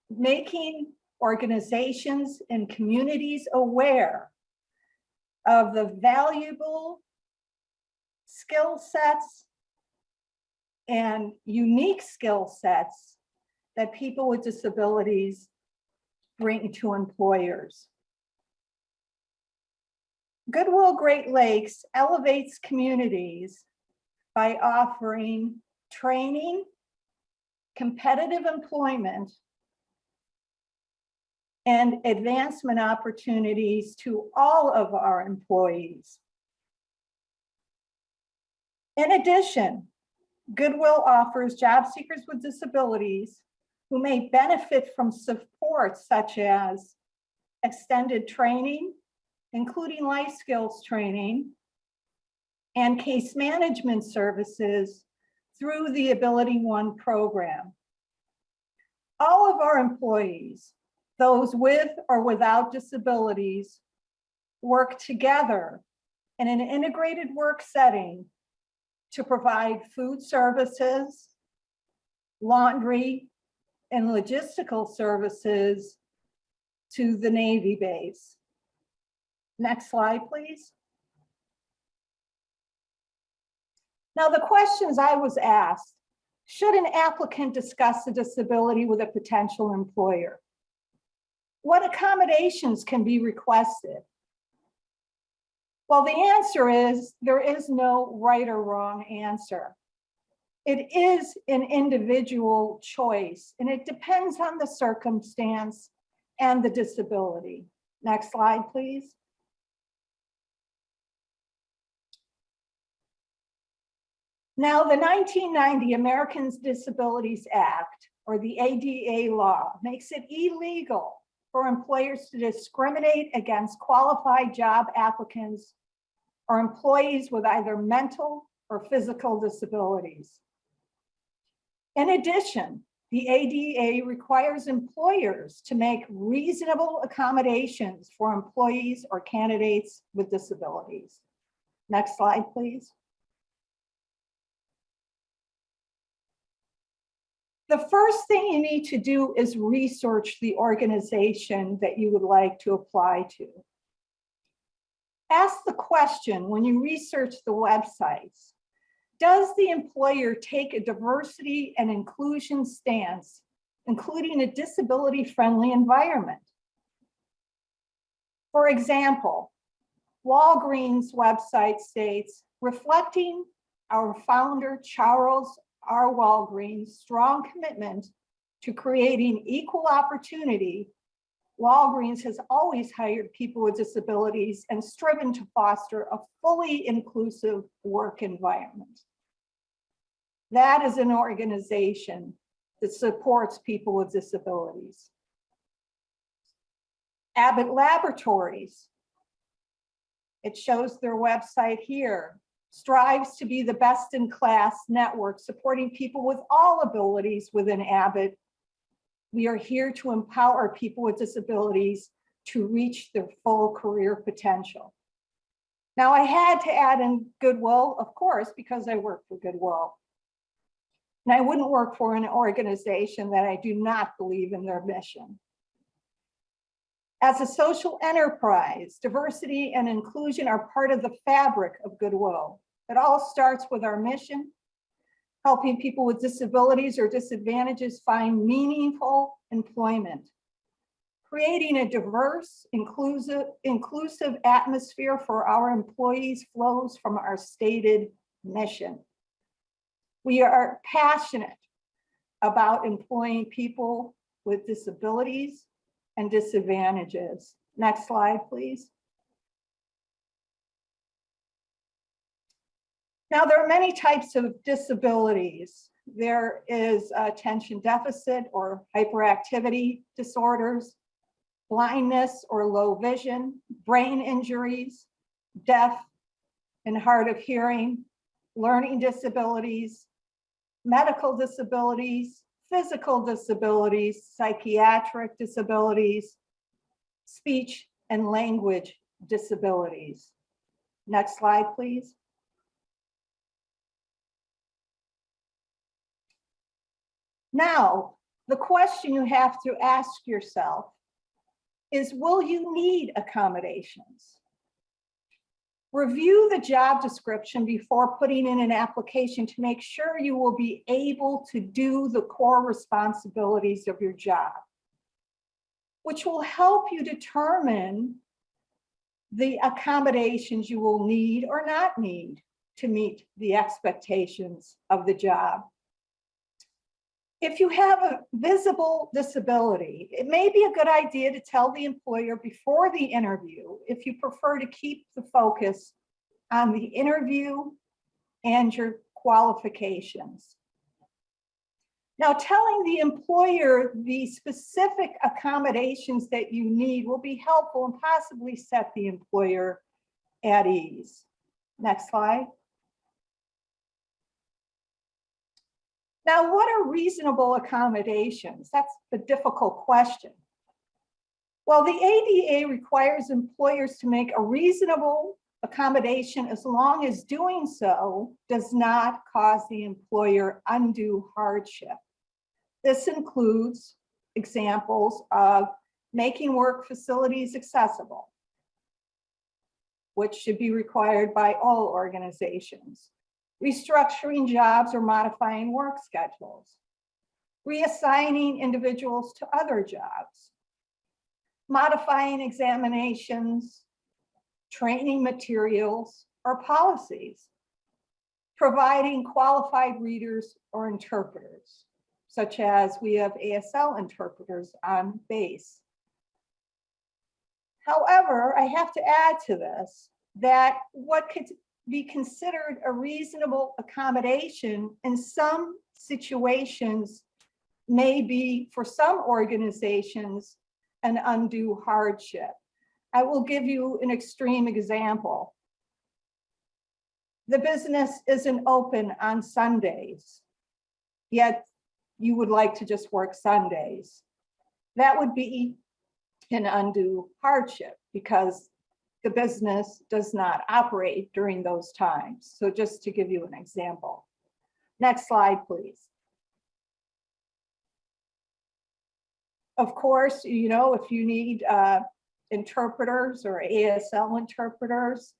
making organizations and communities aware of the valuable skill sets and unique skill sets that people with disabilities bring to employers. Goodwill Great Lakes elevates communities by offering training, competitive employment, and advancement opportunities to all of our employees. In addition, Goodwill offers job seekers with disabilities who may benefit from support such as extended training, including life skills training, and case management services through the Ability One program. All of our employees, those with or without disabilities, work together in an integrated work setting to provide food services, laundry, and logistical services to the Navy base. Next slide, please. Now, the questions I was asked: should an applicant discuss a disability with a potential employer? What accommodations can be requested? Well, the answer is there is no right or wrong answer. It is an individual choice, and it depends on the circumstance and the disability. Next slide, please. Now, the 1990 Americans with Disabilities Act, or the ADA law, makes it illegal for employers to discriminate against qualified job applicants or employees with either mental or physical disabilities. In addition, the ADA requires employers to make reasonable accommodations for employees or candidates with disabilities. Next slide, please. The first thing you need to do is research the organization that you would like to apply to. Ask the question when you research the websites: does the employer take a diversity and inclusion stance, including a disability-friendly environment? For example, Walgreens website states, reflecting our founder, Charles R. Walgreens' strong commitment to creating equal opportunity, Walgreens has always hired people with disabilities and striven to foster a fully inclusive work environment. That is an organization that supports people with disabilities. Abbott Laboratories, it shows their website here, strives to be the best-in-class network supporting people with all abilities within Abbott. We are here to empower people with disabilities to reach their full career potential. Now, I had to add in Goodwill, of course, because I work for Goodwill. And I wouldn't work for an organization that I do not believe in their mission. As a social enterprise, diversity and inclusion are part of the fabric of Goodwill. It all starts with our mission, helping people with disabilities or disadvantages find meaningful employment, Creating a diverse, inclusive atmosphere for our employees flows from our stated mission. We are passionate about employing people with disabilities and disadvantages. Next slide, please. Now, there are many types of disabilities. There is attention deficit or hyperactivity disorders, blindness or low vision, brain injuries, deaf and hard of hearing, learning disabilities, medical disabilities, physical disabilities, psychiatric disabilities, speech and language disabilities. Next slide, please. Now, the question you have to ask yourself is, will you need accommodations? Review the job description before putting in an application to make sure you will be able to do the core responsibilities of your job, which will help you determine the accommodations you will need or not need to meet the expectations of the job. If you have a visible disability, it may be a good idea to tell the employer before the interview if you prefer to keep the focus on the interview and your qualifications. Now, telling the employer the specific accommodations that you need will be helpful and possibly set the employer at ease. Next slide. Now, what are reasonable accommodations? That's the difficult question. Well, the ADA requires employers to make a reasonable accommodation as long as doing so does not cause the employer undue hardship. This includes examples of making work facilities accessible, which should be required by all organizations. Restructuring jobs or modifying work schedules, reassigning individuals to other jobs, modifying examinations, training materials or policies, providing qualified readers or interpreters, such as we have ASL interpreters on base. However, I have to add to this that what could be considered a reasonable accommodation in some situations may be, for some organizations, an undue hardship. I will give you an extreme example. The business isn't open on Sundays, yet you would like to just work Sundays. That would be an undue hardship because the business does not operate during those times. So just to give you an example. Next slide, please. Of course, you know, if you need interpreters or ASL interpreters,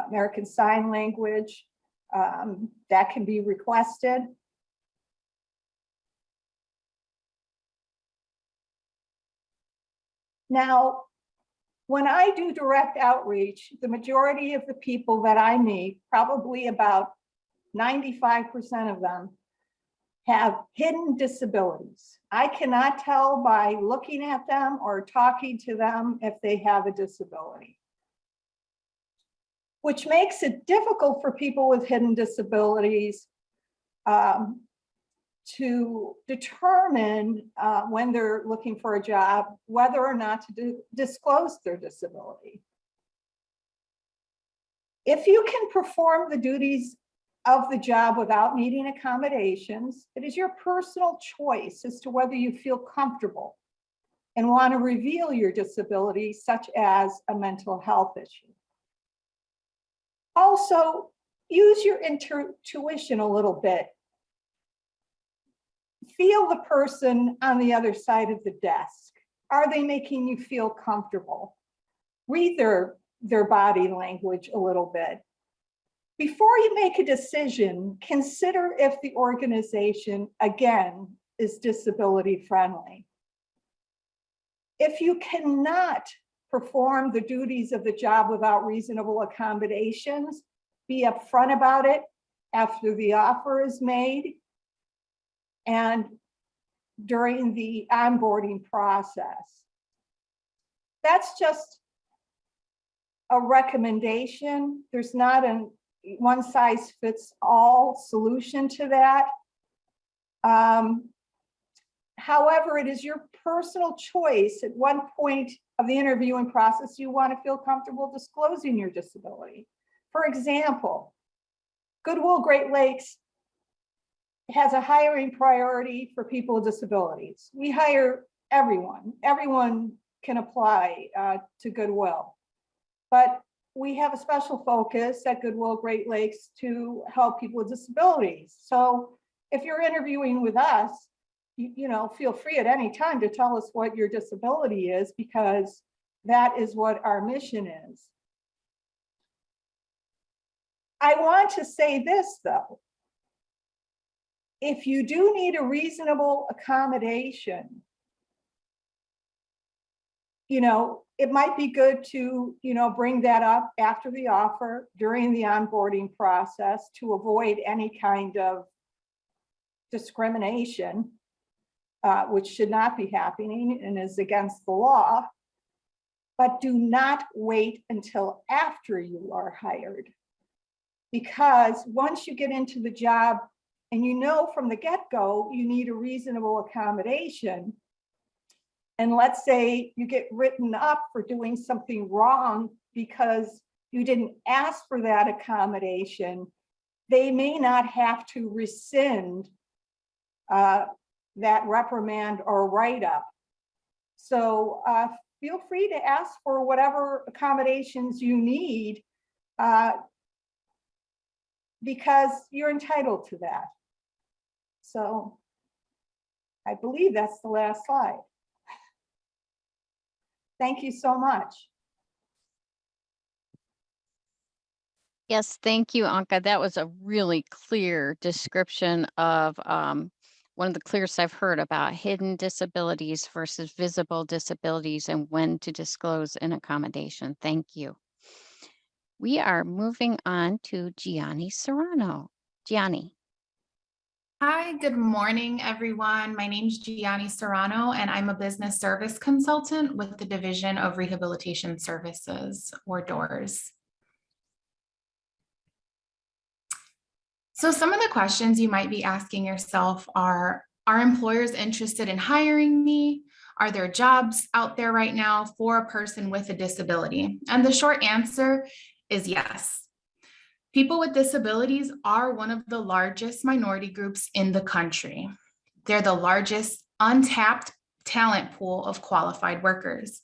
American Sign Language, that can be requested. Now, when I do direct outreach, the majority of the people that I meet, probably about 95% of them, have hidden disabilities. I cannot tell by looking at them or talking to them if they have a disability, which makes it difficult for people with hidden disabilities to determine when they're looking for a job, whether or not to disclose their disability. If you can perform the duties of the job without needing accommodations, it is your personal choice as to whether you feel comfortable and want to reveal your disability, such as a mental health issue. Also, use your intuition a little bit. Feel the person on the other side of the desk. Are they making you feel comfortable? Read their body language a little bit. Before you make a decision, consider if the organization, again, is disability friendly. If you cannot perform the duties of the job without reasonable accommodations, be upfront about it after the offer is made and during the onboarding process. That's just a recommendation. There's not a one size fits all solution to that. However, it is your personal choice at one point of the interviewing process you want to feel comfortable disclosing your disability. For example, Goodwill Great Lakes has a hiring priority for people with disabilities. We hire everyone. Everyone can apply to Goodwill. But we have a special focus at Goodwill Great Lakes to help people with disabilities. So if you're interviewing with us, you know, feel free at any time to tell us what your disability is, because that is what our mission is. I want to say this though. If you do need a reasonable accommodation, you know, it might be good to, you know, bring that up after the offer during the onboarding process to avoid any kind of discrimination, which should not be happening and is against the law. But do not wait until after you are hired. Because once you get into the job and you know from the get-go you need a reasonable accommodation, and let's say you get written up for doing something wrong because you didn't ask for that accommodation, they may not have to rescind that reprimand or write-up. So feel free to ask for whatever accommodations you need because you're entitled to that. So I believe that's the last slide. Thank you so much.
Yes, thank you, Anka. That was a really clear description of one of the clearest I've heard about hidden disabilities versus visible disabilities and when to disclose an accommodation. Thank you. We are moving on to Gianni Serrano. Gianni.
Hi, good morning, everyone. My name is Gianni Serrano, and I'm a business service consultant with the Division of Rehabilitation Services, or DOORS. So some of the questions you might be asking yourself are employers interested in hiring me? Are there jobs out there right now for a person with a disability? And the short answer is yes. People with disabilities are one of the largest minority groups in the country. They're the largest untapped talent pool of qualified workers.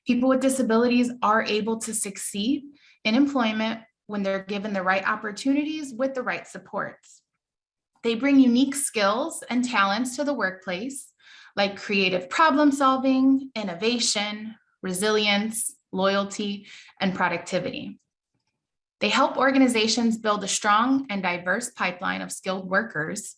People with disabilities are able to succeed in employment when they're given the right opportunities with the right supports. They bring unique skills and talents to the workplace, like creative problem solving, innovation, resilience, loyalty, and productivity. They help organizations build a strong and diverse pipeline of skilled workers,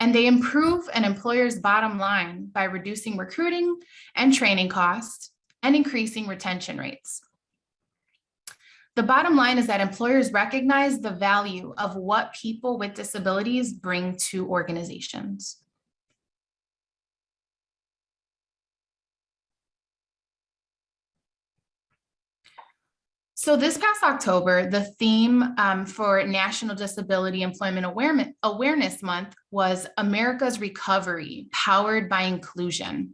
and they improve an employer's bottom line by reducing recruiting and training costs and increasing retention rates. The bottom line is that employers recognize the value of what people with disabilities bring to organizations. So this past October, the theme for National Disability Employment Awareness Month was America's Recovery, Powered by Inclusion.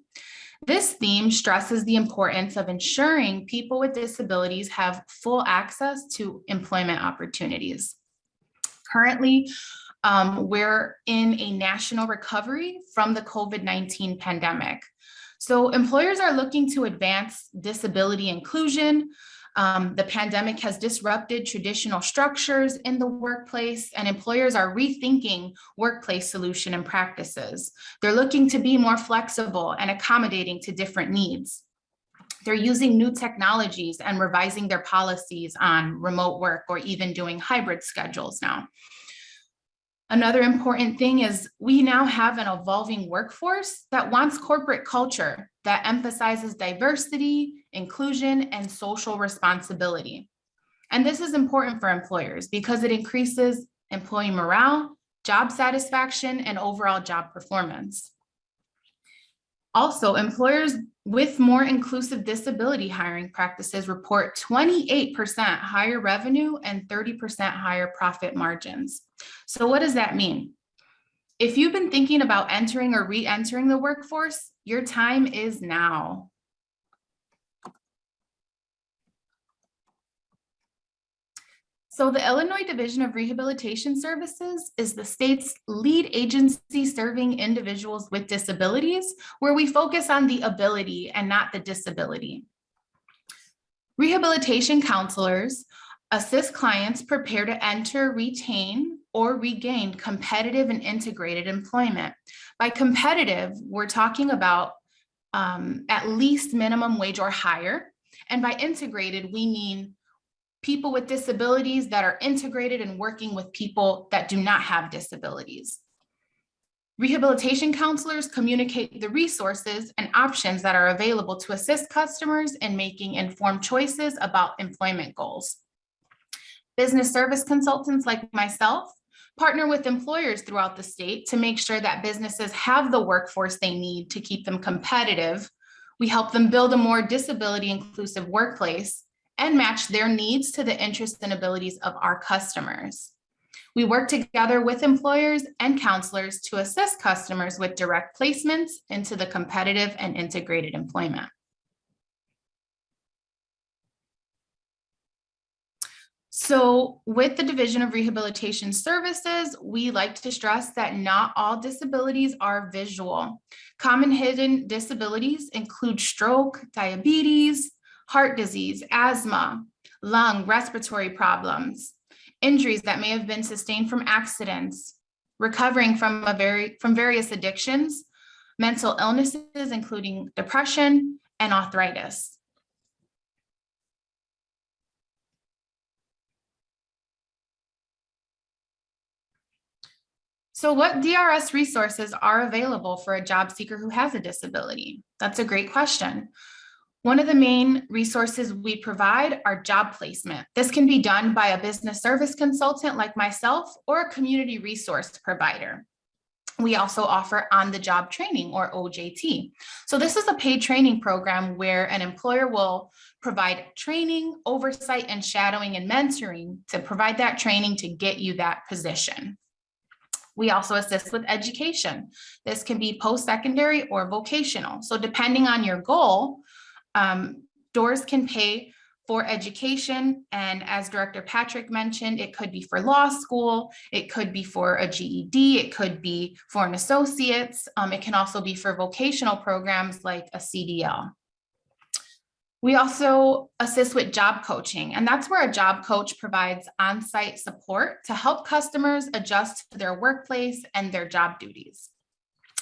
This theme stresses the importance of ensuring people with disabilities have full access to employment opportunities. Currently, we're in a national recovery from the COVID-19 pandemic. So employers are looking to advance disability inclusion. The pandemic has disrupted traditional structures in the workplace, and employers are rethinking workplace solution and practices. They're looking to be more flexible and accommodating to different needs. They're using new technologies and revising their policies on remote work or even doing hybrid schedules now. Another important thing is we now have an evolving workforce that wants corporate culture that emphasizes diversity, inclusion, and social responsibility. And this is important for employers because it increases employee morale, job satisfaction, and overall job performance. Also, employers with more inclusive disability hiring practices report 28% higher revenue and 30% higher profit margins. So what does that mean? If you've been thinking about entering or re-entering the workforce, your time is now. So the Illinois Division of Rehabilitation Services is the state's lead agency serving individuals with disabilities, where we focus on the ability and not the disability. Rehabilitation counselors assist clients prepare to enter, retain, or regain competitive and integrated employment. By competitive, we're talking about at least minimum wage or higher. And by integrated, we mean people with disabilities that are integrated and working with people that do not have disabilities. Rehabilitation counselors communicate the resources and options that are available to assist customers in making informed choices about employment goals. Business service consultants like myself partner with employers throughout the state to make sure that businesses have the workforce they need to keep them competitive. We help them build a more disability inclusive workplace and match their needs to the interests and abilities of our customers. We work together with employers and counselors to assist customers with direct placements into the competitive and integrated employment. So with the Division of Rehabilitation Services, we like to stress that not all disabilities are visual. Common hidden disabilities include stroke, diabetes, heart disease, asthma, lung, respiratory problems, injuries that may have been sustained from accidents, recovering from various addictions, mental illnesses, including depression and arthritis. So what DRS resources are available for a job seeker who has a disability? That's a great question. One of the main resources we provide are job placement. This can be done by a business service consultant like myself or a community resource provider. We also offer on-the-job training or OJT. So this is a paid training program where an employer will provide training, oversight, and shadowing and mentoring to provide that training to get you that position. We also assist with education. This can be post-secondary or vocational. So depending on your goal, doors can pay for education. And as Director Patrick mentioned, it could be for law school, it could be for a GED, it could be for an associate's. It can also be for vocational programs like a CDL. We also assist with job coaching, and that's where a job coach provides on-site support to help customers adjust to their workplace and their job duties.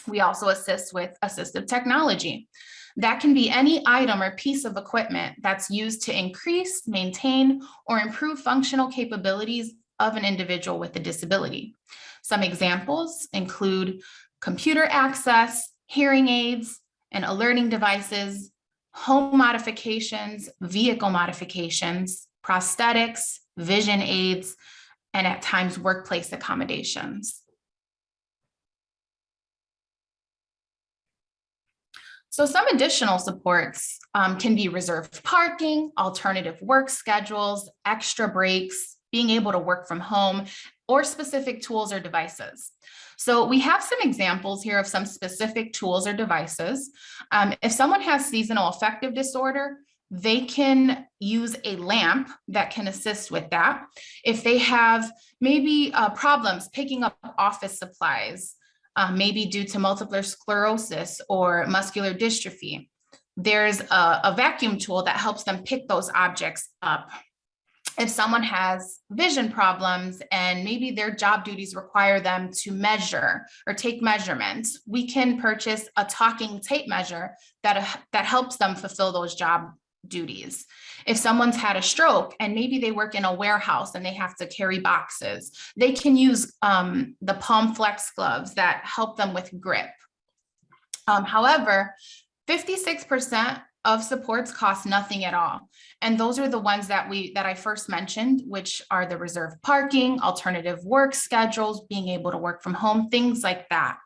We also assist with assistive technology. That can be any item or piece of equipment that's used to increase, maintain, or improve functional capabilities of an individual with a disability. Some examples include computer access, hearing aids, and alerting devices, home modifications, vehicle modifications, prosthetics, vision aids, and at times workplace accommodations. So some additional supports can be reserved parking, alternative work schedules, extra breaks, being able to work from home, or specific tools or devices. So we have some examples here of some specific tools or devices. If someone has seasonal affective disorder, they can use a lamp that can assist with that. If they have maybe problems picking up office supplies, maybe due to multiple sclerosis or muscular dystrophy, there's a vacuum tool that helps them pick those objects up. If someone has vision problems and maybe their job duties require them to measure or take measurements, we can purchase a talking tape measure that helps them fulfill those job duties. If someone's had a stroke and maybe they work in a warehouse and they have to carry boxes, they can use the Palm Flex gloves that help them with grip. However, 56% of supports cost nothing at all. And those are the ones that I first mentioned, which are the reserved parking, alternative work schedules, being able to work from home, things like that.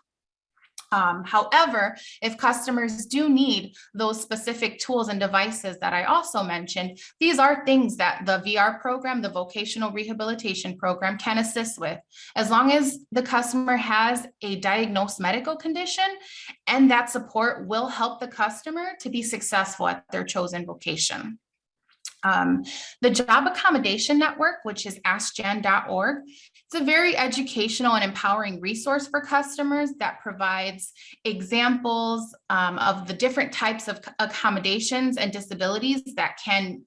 However, if customers do need those specific tools and devices that I also mentioned, these are things that the VR program, the vocational rehabilitation program, can assist with, as long as the customer has a diagnosed medical condition, and that support will help the customer to be successful at their chosen vocation. The Job Accommodation Network, which is askjan.org, it's a very educational and empowering resource for customers that provides examples of the different types of accommodations and disabilities that can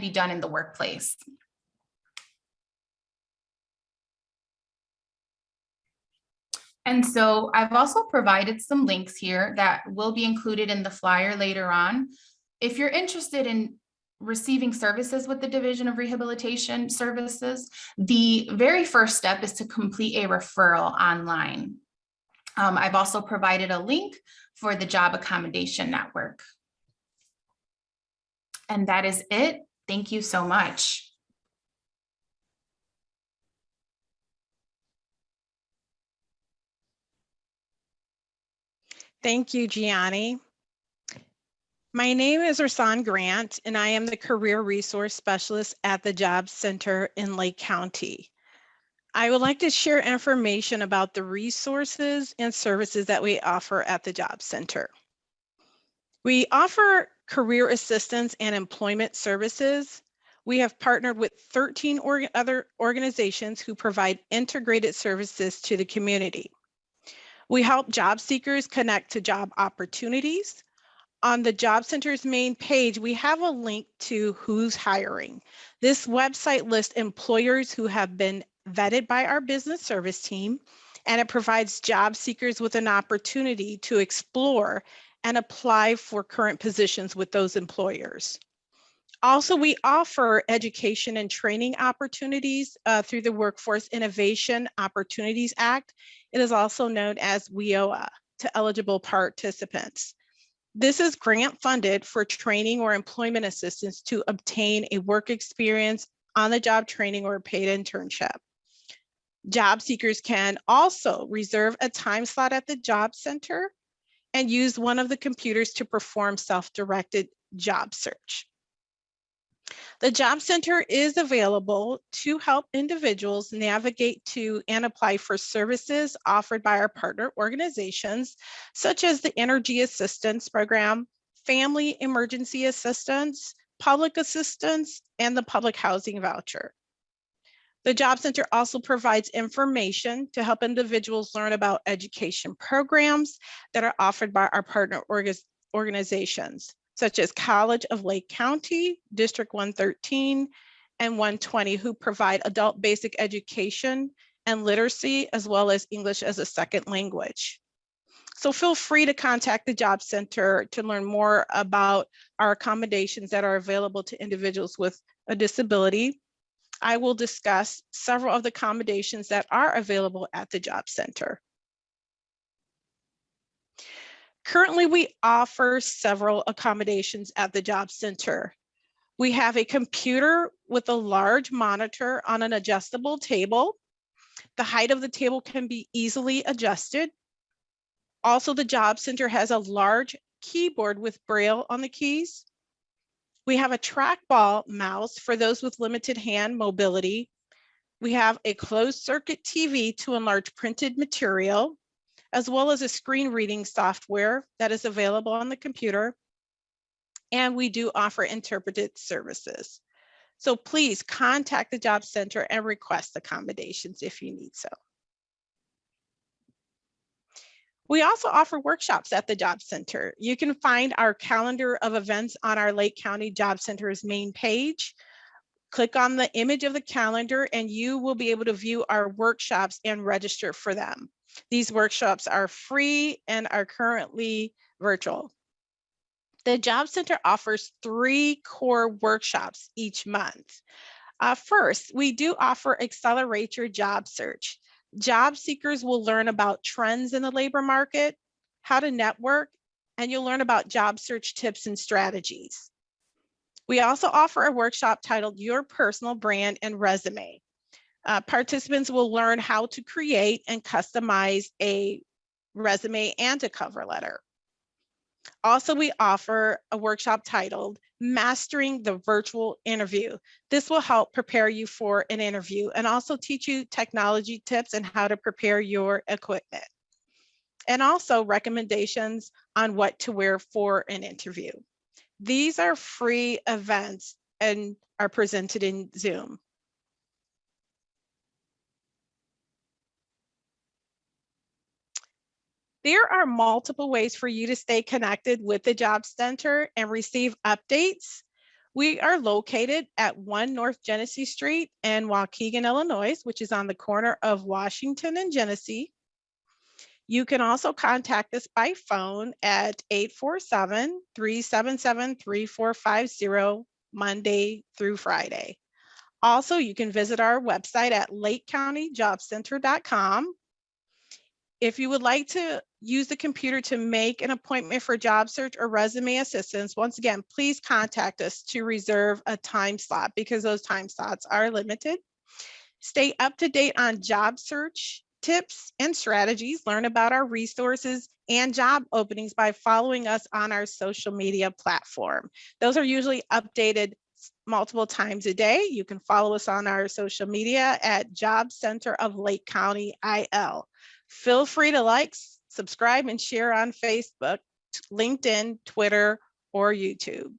be done in the workplace. And so I've also provided some links here that will be included in the flyer later on. If you're interested in receiving services with the Division of Rehabilitation Services, the very first step is to complete a referral online. I've also provided a link for the Job Accommodation Network. And that is it. Thank you so much.
Thank you, Gianni. My name is Rahnee Grant, and I am the Career Resource Specialist at the Job Center in Lake County. I would like to share information about the resources and services that we offer at the Job Center. We offer career assistance and employment services. We have partnered with 13 other organizations who provide integrated services to the community. We help job seekers connect to job opportunities. On the Job Center's main page, we have a link to who's hiring. This website lists employers who have been vetted by our business service team, and it provides job seekers with an opportunity to explore and apply for current positions with those employers. Also, we offer education and training opportunities through the Workforce Innovation Opportunities Act. It is also known as WIOA to eligible participants. This is grant funded for training or employment assistance to obtain a work experience, on the job training, or a paid internship. Job seekers can also reserve a time slot at the Job Center and use one of the computers to perform self-directed job search. The Job Center is available to help individuals navigate to and apply for services offered by our partner organizations, such as the Energy Assistance Program, Family Emergency Assistance, Public Assistance, and the Public Housing Voucher. The Job Center also provides information to help individuals learn about education programs that are offered by our partner organizations, such as College of Lake County, District 113 and 120, who provide adult basic education and literacy, as well as English as a second language. So feel free to contact the Job Center to learn more about our accommodations that are available to individuals with a disability. I will discuss several of the accommodations that are available at the Job Center. Currently, we offer several accommodations at the Job Center. We have a computer with a large monitor on an adjustable table. The height of the table can be easily adjusted. Also, the Job Center has a large keyboard with Braille on the keys. We have a trackball mouse for those with limited hand mobility. We have a closed circuit TV to enlarge printed material, as well as a screen reading software that is available on the computer. And we do offer interpreted services. So please contact the Job Center and request accommodations if you need so. We also offer workshops at the Job Center. You can find our calendar of events on our Lake County Job Center's main page. Click on the image of the calendar and you will be able to view our workshops and register for them. These workshops are free and are currently virtual. The Job Center offers 3 core workshops each month. First, we do offer Accelerate Your Job Search. Job seekers will learn about trends in the labor market, how to network, and you'll learn about job search tips and strategies. We also offer a workshop titled Your Personal Brand and Resume. Participants will learn how to create and customize a resume and a cover letter. Also, we offer a workshop titled Mastering the Virtual Interview. This will help prepare you for an interview and also teach you technology tips and how to prepare your equipment. And also recommendations on what to wear for an interview. These are free events and are presented in Zoom. There are multiple ways for you to stay connected with the Job Center and receive updates. We are located at 1 North Genesee Street in Waukegan, Illinois, which is on the corner of Washington and Genesee. You can also contact us by phone at 847-377-3450, Monday through Friday. Also, you can visit our website at lakecountyjobcenter.com. If you would like to use the computer to make an appointment for job search or resume assistance, once again, please contact us to reserve a time slot because those time slots are limited. Stay up to date on job search tips and strategies. Learn about our resources and job openings by following us on our social media platform. Those are usually updated multiple times a day. You can follow us on our social media at Job Center of Lake County IL. Feel free to like, subscribe, and share on Facebook, LinkedIn, Twitter, or YouTube.